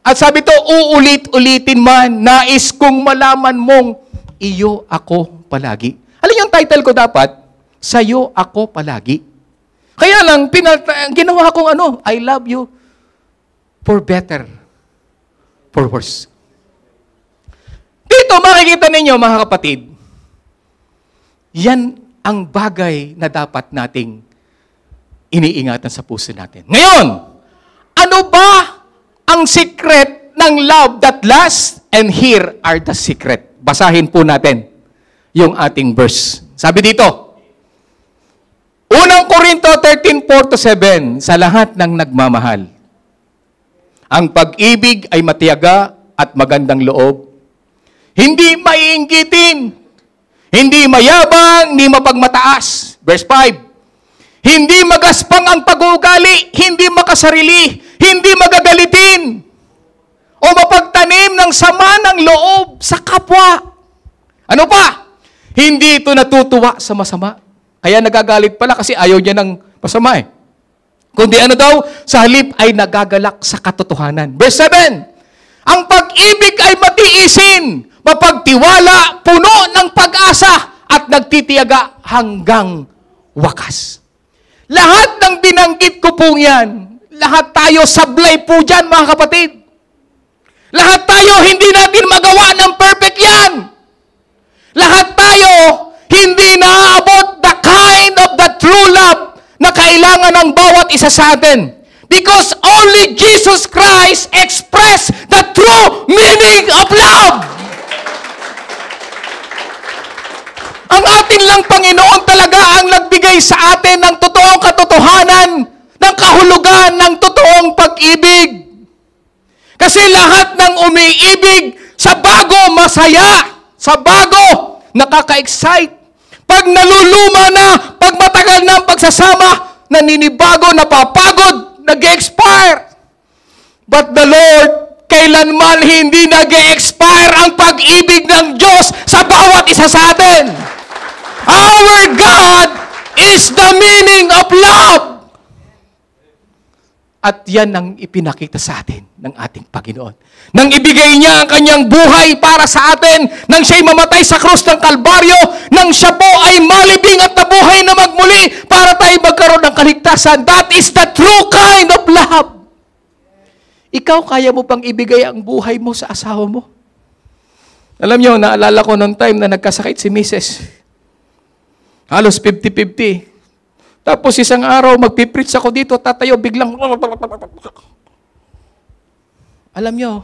At sabi to, uulit-ulitin man, nais kong malaman mong, iyo ako palagi. Alam yung title ko dapat, Sa'yo ako palagi. Kaya lang, ginawa kong I love you for better, for worse. Dito, makikita ninyo, mga kapatid, yan ang bagay na dapat nating iniingatan sa puso natin. Ngayon, ano ba ang secret ng love that lasts? And here are the secret. Basahin po natin yung ating verse. Sabi dito, Unang Korinto 13:4-7, sa lahat ng nagmamahal, ang pag-ibig ay matiyaga at magandang loob. Hindi maiinggitin, hindi mayabang, hindi mapagmataas. Verse 5, hindi magaspang ang pag-uugali, hindi makasarili, hindi magagalitin, o mapagtanim ng sama ng loob sa kapwa. Ano pa? Hindi ito natutuwa sa masama. Kaya nagagalit pala kasi ayaw niya ng masama eh. Kundi ano daw? Sa halip ay nagagalak sa katotohanan. Verse 7, ang pag-ibig ay matiisin, mapagtiwala, puno ng pag-asa, at nagtitiyaga hanggang wakas. Lahat ng binanggit ko po yan, lahat tayo sablay po dyan, mga kapatid. Lahat tayo hindi natin magawa ng perfect yan. Lahat tayo hindi naaabot the kind of the true love na kailangan ng bawat isa sa atin. Because only Jesus Christ expressed the true meaning of love. Ang atin lang Panginoon talaga ang nagbigay sa atin ng totoong katotohanan, ng kahulugan ng totoong pag-ibig. Kasi lahat ng umiibig sa bago masaya, sa bago nakaka-excite. Pag naluluma na, pag matagal na ang pagsasama, naninibago, napapagod, nag-expire. But the Lord, kailanman hindi nag-expire ang pag-ibig ng Diyos sa bawat isa sa atin. Our God is the meaning of love. At yan ang ipinakita sa atin ng ating Panginoon. Nang ibigay niya ang kanyang buhay para sa atin, nang siya'y mamatay sa krus ng Kalbaryo, nang siya po ay malibing at nabuhay na magmuli para tayo magkaroon ng kaligtasan. That is the true kind of love. Ikaw, kaya mo pang ibigay ang buhay mo sa asawa mo? Alam niyo, naalala ko noong time na nagkasakit si Mrs. Halos 50-50. Tapos isang araw, magpipreach ako dito, tatayo, biglang... Alam nyo,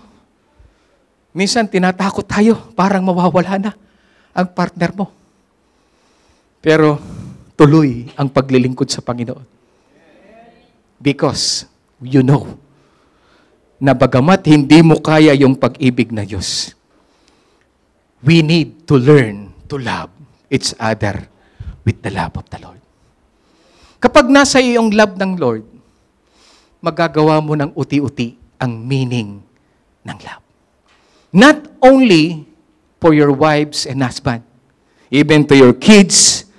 minsan tinatakot tayo, parang mawawala na ang partner mo. Pero tuloy ang paglilingkod sa Panginoon. Because you know na bagamat hindi mo kaya yung pag-ibig na Diyos, we need to learn to love each other with the love of the Lord. Kapag nasa iyong love ng Lord, magagawa mo ng uti-uti ang meaning ng love. Not only for your wives and husband, even to your kids,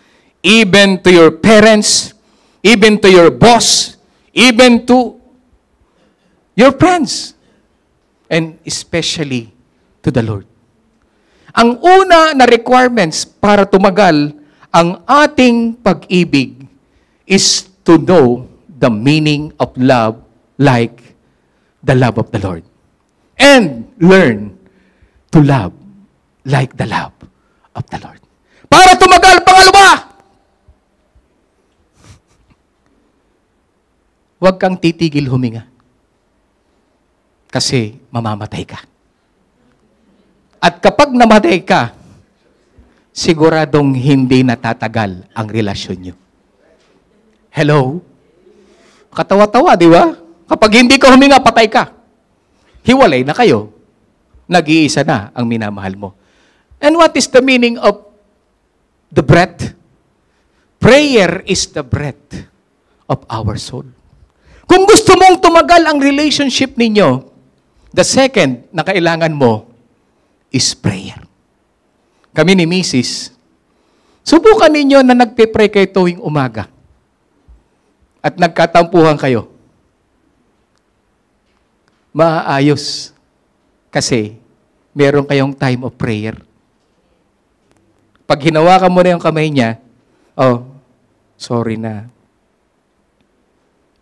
even to your parents, even to your boss, even to your friends, and especially to the Lord. Ang una na requirements para tumagal ang ating pag-ibig is to know the meaning of love like the love of the Lord. And learn to love like the love of the Lord. Para tumagal, pangalawa, huwag kang titigil huminga. Kasi mamamatay ka. At kapag namatay ka, siguradong hindi natatagal ang relasyon niyo. Hello? Katawa-tawa, di ba? Kapag hindi ka huminga, patay ka. Hiwalay na kayo. Nag-iisa na ang minamahal mo. And what is the meaning of the breath? Prayer is the breath of our soul. Kung gusto mong tumagal ang relationship ninyo, the second na kailangan mo is prayer. Kami ni Mrs., subukan ninyo na nagpe-pray kayo tuwing umaga. At nagkatampuhan kayo, maayos. Kasi, meron kayong time of prayer. Pag hinawakan mo na yung kamay niya, oh, sorry na.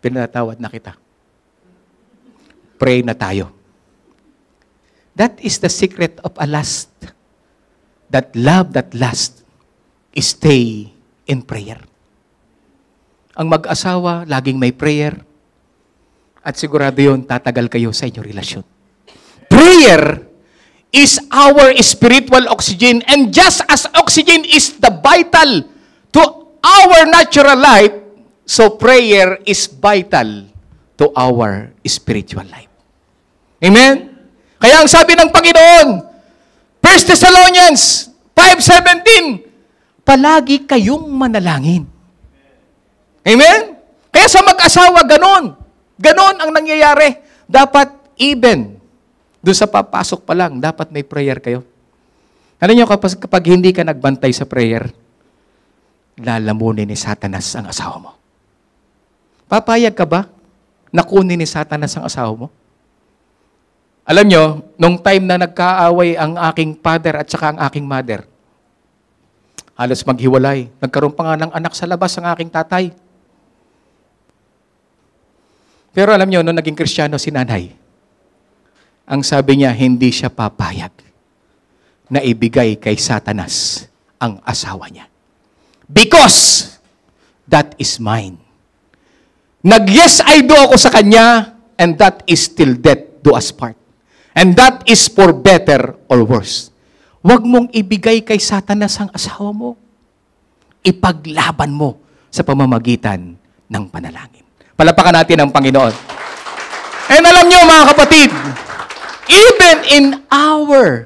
Pinatawad na kita. Pray na tayo. That is the secret of a last. That love that lasts is stay in prayer. Ang mag-asawa, laging may prayer. At sigurado yun, tatagal kayo sa inyong relasyon. Prayer is our spiritual oxygen. And just as oxygen is the vital to our natural life, So prayer is vital to our spiritual life. Amen? Kaya ang sabi ng Panginoon, 1 Thessalonians 5:17, palagi kayong manalangin. Amen? Kaya sa mag-asawa, ganon. Ganon ang nangyayari. Dapat even, doon sa papasok pa lang, dapat may prayer kayo. Alam niyo, kapag hindi ka nagbantay sa prayer, lalamunin ni Satanas ang asawa mo. Papayag ka ba na kunin ni Satanas ang asawa mo? Alam niyo, nung time na nagkaaway ang aking father at saka ang aking mother, halos maghiwalay. Nagkaroon pa nga ng anak sa labas ang aking tatay. Pero alam niyo, nung naging Kristiyano si nanay, ang sabi niya, hindi siya papayag na ibigay kay Satanas ang asawa niya. Because that is mine. Nag-yes I do ako sa kanya, and that is till death do us part. And that is for better or worse. Huwag mong ibigay kay Satanas ang asawa mo. Ipaglaban mo sa pamamagitan ng panalangin. Palapakan natin ang Panginoon. And alam niyo mga kapatid, even in our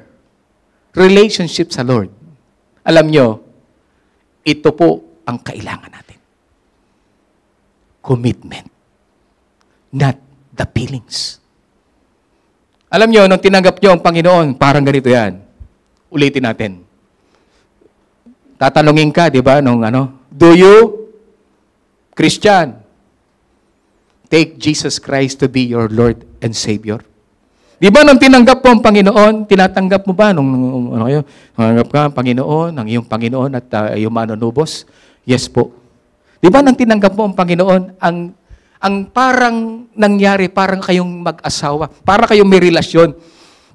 relationship sa Lord, alam niyo, ito po ang kailangan natin. Commitment. Not the feelings. Alam niyo, nung tinanggap niyo ang Panginoon, parang ganito yan. Ulitin natin. Tatanungin ka, di ba, do you, Christian, take Jesus Christ to be your Lord and Savior? Di ba nung tinanggap mo ang Panginoon, tinatanggap mo ba tinanggap ka ang Panginoon, ang iyong Panginoon at iyong manunubos? Yes po. Di ba nang tinanggap mo ang Panginoon, ang parang nangyari, parang kayong mag-asawa, parang kayong may relasyon,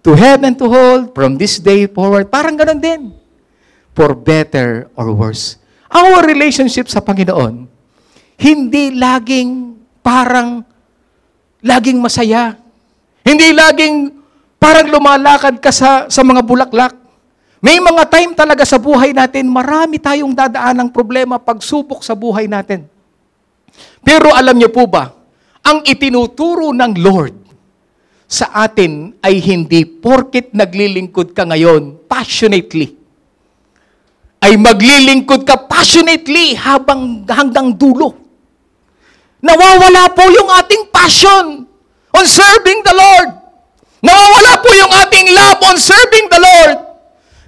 to have and to hold, from this day forward, parang ganun din. For better or worse. Our relationship sa Panginoon, hindi laging parang, laging masaya. Hindi laging parang lumalakad ka sa mga bulaklak. May mga time talaga sa buhay natin, marami tayong dadaan ng problema, pagsubok sa buhay natin. Pero alam niyo po ba, ang itinuturo ng Lord sa atin ay hindi porket naglilingkod ka ngayon passionately, ay maglilingkod ka passionately hanggang dulo. Nawawala po yung ating passion on serving the Lord. Nawawala po yung ating love on serving the Lord.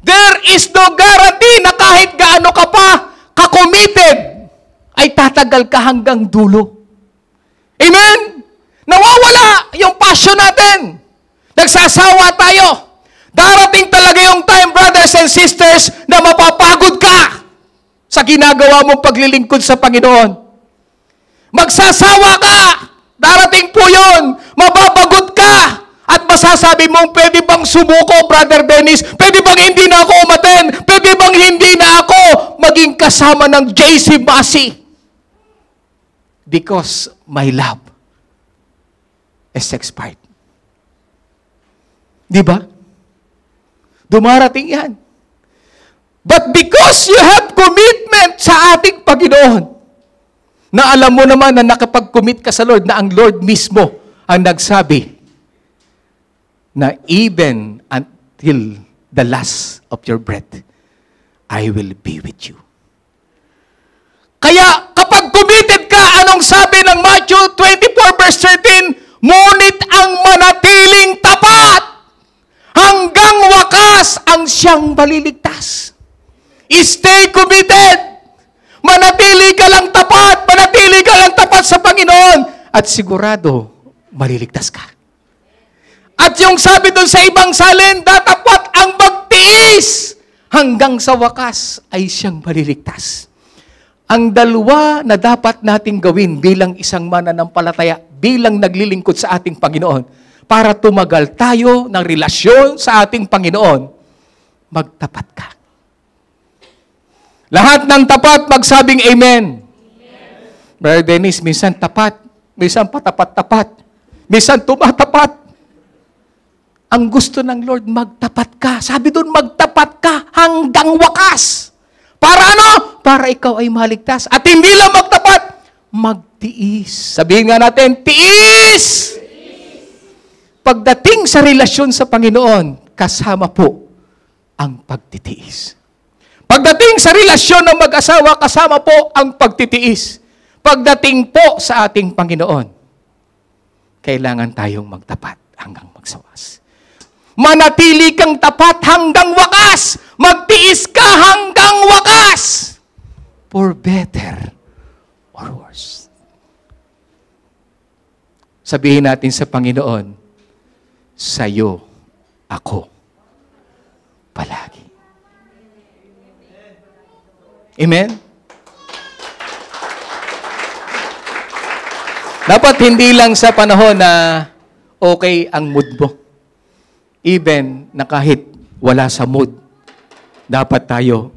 There is no guarantee na kahit gaano ka pa ka-committed, ay tatagal ka hanggang dulo. Amen? Nawawala yung passion natin. Nagsasawa tayo. Darating talaga yung time, brothers and sisters, na mapapagod ka sa ginagawa mong paglilingkod sa Panginoon. Magsasawa ka. Darating po yun. Mababagot ka. At masasabi mong, pwede bang sumuko, Brother Dennis? Pwede bang hindi na ako umaten? Pwede bang hindi na ako maging kasama ng JC Basi? Because my love is expired. Di ba? Dumarating yan. But because you have commitment sa ating Panginoon, na alam mo naman na nakapag-commit ka sa Lord, na ang Lord mismo ang nagsabi na even until the last of your breath, I will be with you. Kaya kapag committed ka, anong sabi ng Matthew 24 verse 13? Ngunit ang manatiling tapat hanggang wakas ang siyang maliligtas. Stay committed. Manatili ka lang tapat. Manatili ka lang tapat sa Panginoon. At sigurado, maliligtas ka. At yung sabi doon sa ibang salin, datapat ang magtiis hanggang sa wakas ay siyang maliligtas. Ang dalawa na dapat nating gawin bilang isang mananampalataya, bilang naglilingkod sa ating Panginoon, para tumagal tayo ng relasyon sa ating Panginoon, magtapat ka. Lahat ng tapat, magsabing Amen. Amen. Brother Dennis, minsan tapat, minsan patapat-tapat, minsan tumatapat. Ang gusto ng Lord, magtapat ka. Sabi doon, magtapat ka hanggang wakas. Para ano? Para ikaw ay maligtas. At hindi lang magtapat, magtiis. Sabihin nga natin, tiis! Pagdating sa relasyon sa Panginoon, kasama po ang pagtitiis. Pagdating sa relasyon ng mag-asawa, kasama po ang pagtitiis. Pagdating po sa ating Panginoon, kailangan tayong magtapat hanggang magsawas. Manatili kang tapat hanggang wakas. Magtiis ka hanggang wakas. For better or worse. Sabihin natin sa Panginoon, sa'yo ako palagi. Amen? Dapat hindi lang sa panahon na okay ang mood mo. Even na kahit wala sa mood, dapat tayo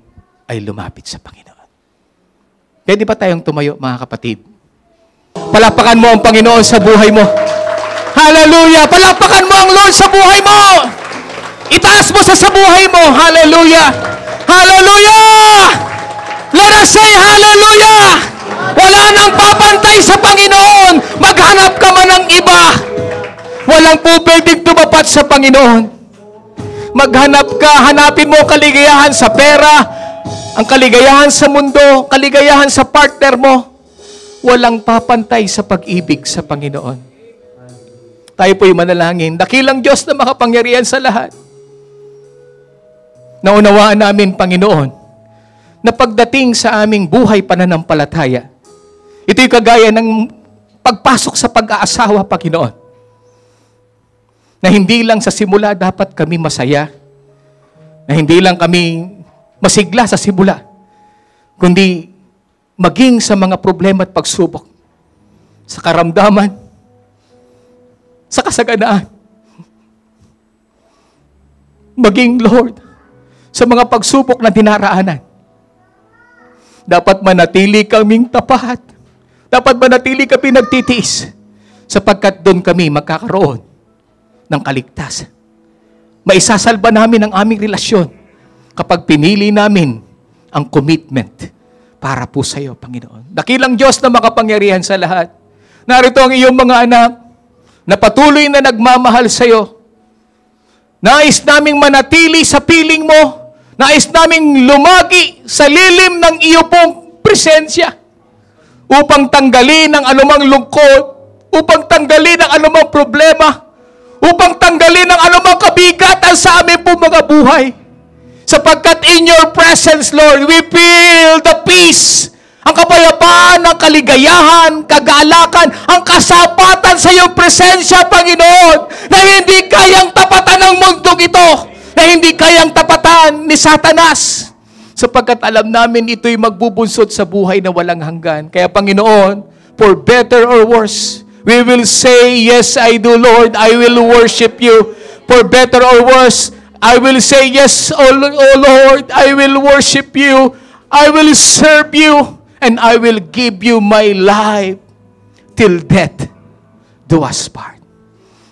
ay lumapit sa Panginoon. Pwede ba tayong tumayo, mga kapatid? Palapakan mo ang Panginoon sa buhay mo. Hallelujah! Palapakan mo ang Lord sa buhay mo! Itaas mo sa buhay mo! Hallelujah! Hallelujah! Let us say hallelujah! Wala nang papantay sa Panginoon! Maghanap ka man ng iba! Walang po pwedeng tumapat sa Panginoon. Maghanap ka, hanapin mo kaligayahan sa pera, ang kaligayahan sa mundo, kaligayahan sa partner mo. Walang papantay sa pag-ibig sa Panginoon. Tayo po'y manalangin. Dakilang Diyos na makapangyarihan sa lahat. Naunawaan namin, Panginoon, na pagdating sa aming buhay pananampalataya, ito'y kagaya ng pagpasok sa pag-aasawa, Panginoon. Na hindi lang sa simula dapat kami masaya, na hindi lang kami masigla sa simula, kundi maging sa mga problema at pagsubok, sa karamdaman, sa kasaganaan. Maging, Lord, sa mga pagsubok na dinaraanan, dapat manatili kaming tapat. Dapat manatili kami nagtitiis, sapagkat doon kami magkakaroon ng kaligtasan. Maisasalba namin ang aming relasyon kapag pinili namin ang commitment para po sa iyo, Panginoon. Dakilang Diyos na makapangyarihan sa lahat. Narito ang iyong mga anak na patuloy na nagmamahal sa iyo. Nais naming manatili sa piling mo. Nais naming lumagi sa lilim ng iyo pong presensya upang tanggalin ang anumang lungkot, upang tanggalin ang anumang problema, upang tanggalin ang anumang kabigatan sa amin pong mga buhay. Sapagkat in your presence, Lord, we feel the peace, ang kapayapaan, ang kaligayahan, kagalakan, ang kasapatan sa iyong presensya, Panginoon, na hindi kayang tapatan ng mundong ito, na hindi kayang tapatan ni Satanas. Sapagkat alam namin ito'y magbubunsod sa buhay na walang hanggan. Kaya, Panginoon, for better or worse, we will say, yes, I do, Lord. I will worship you. For better or worse, I will say, yes, oh Lord, I will worship you. I will serve you. And I will give you my life till death do us part.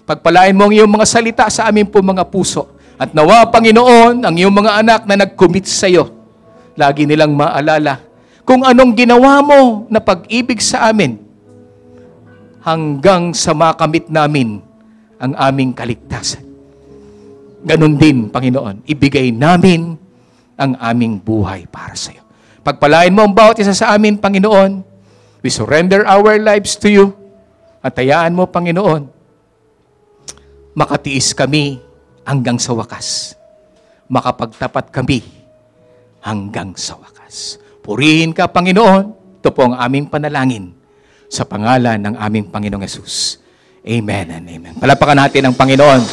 Pagpalain mo ang iyong mga salita sa amin po mga puso. At nawa, Panginoon, ang iyong mga anak na nag-commit sa iyo, lagi nilang maalala kung anong ginawa mo na pag-ibig sa amin hanggang sa makamit namin ang aming kaligtasan. Ganon din, Panginoon, ibigay namin ang aming buhay para sa iyo. Pagpalain mo ang bawat isa sa amin, Panginoon. We surrender our lives to you. At hayaan mo, Panginoon, makatiis kami hanggang sa wakas. Makapagtapat kami hanggang sa wakas. Purihin ka, Panginoon. Ito po ang aming panalangin sa pangalan ng aming Panginoong Yesus. Amen and amen. Palapakan natin ang Panginoon.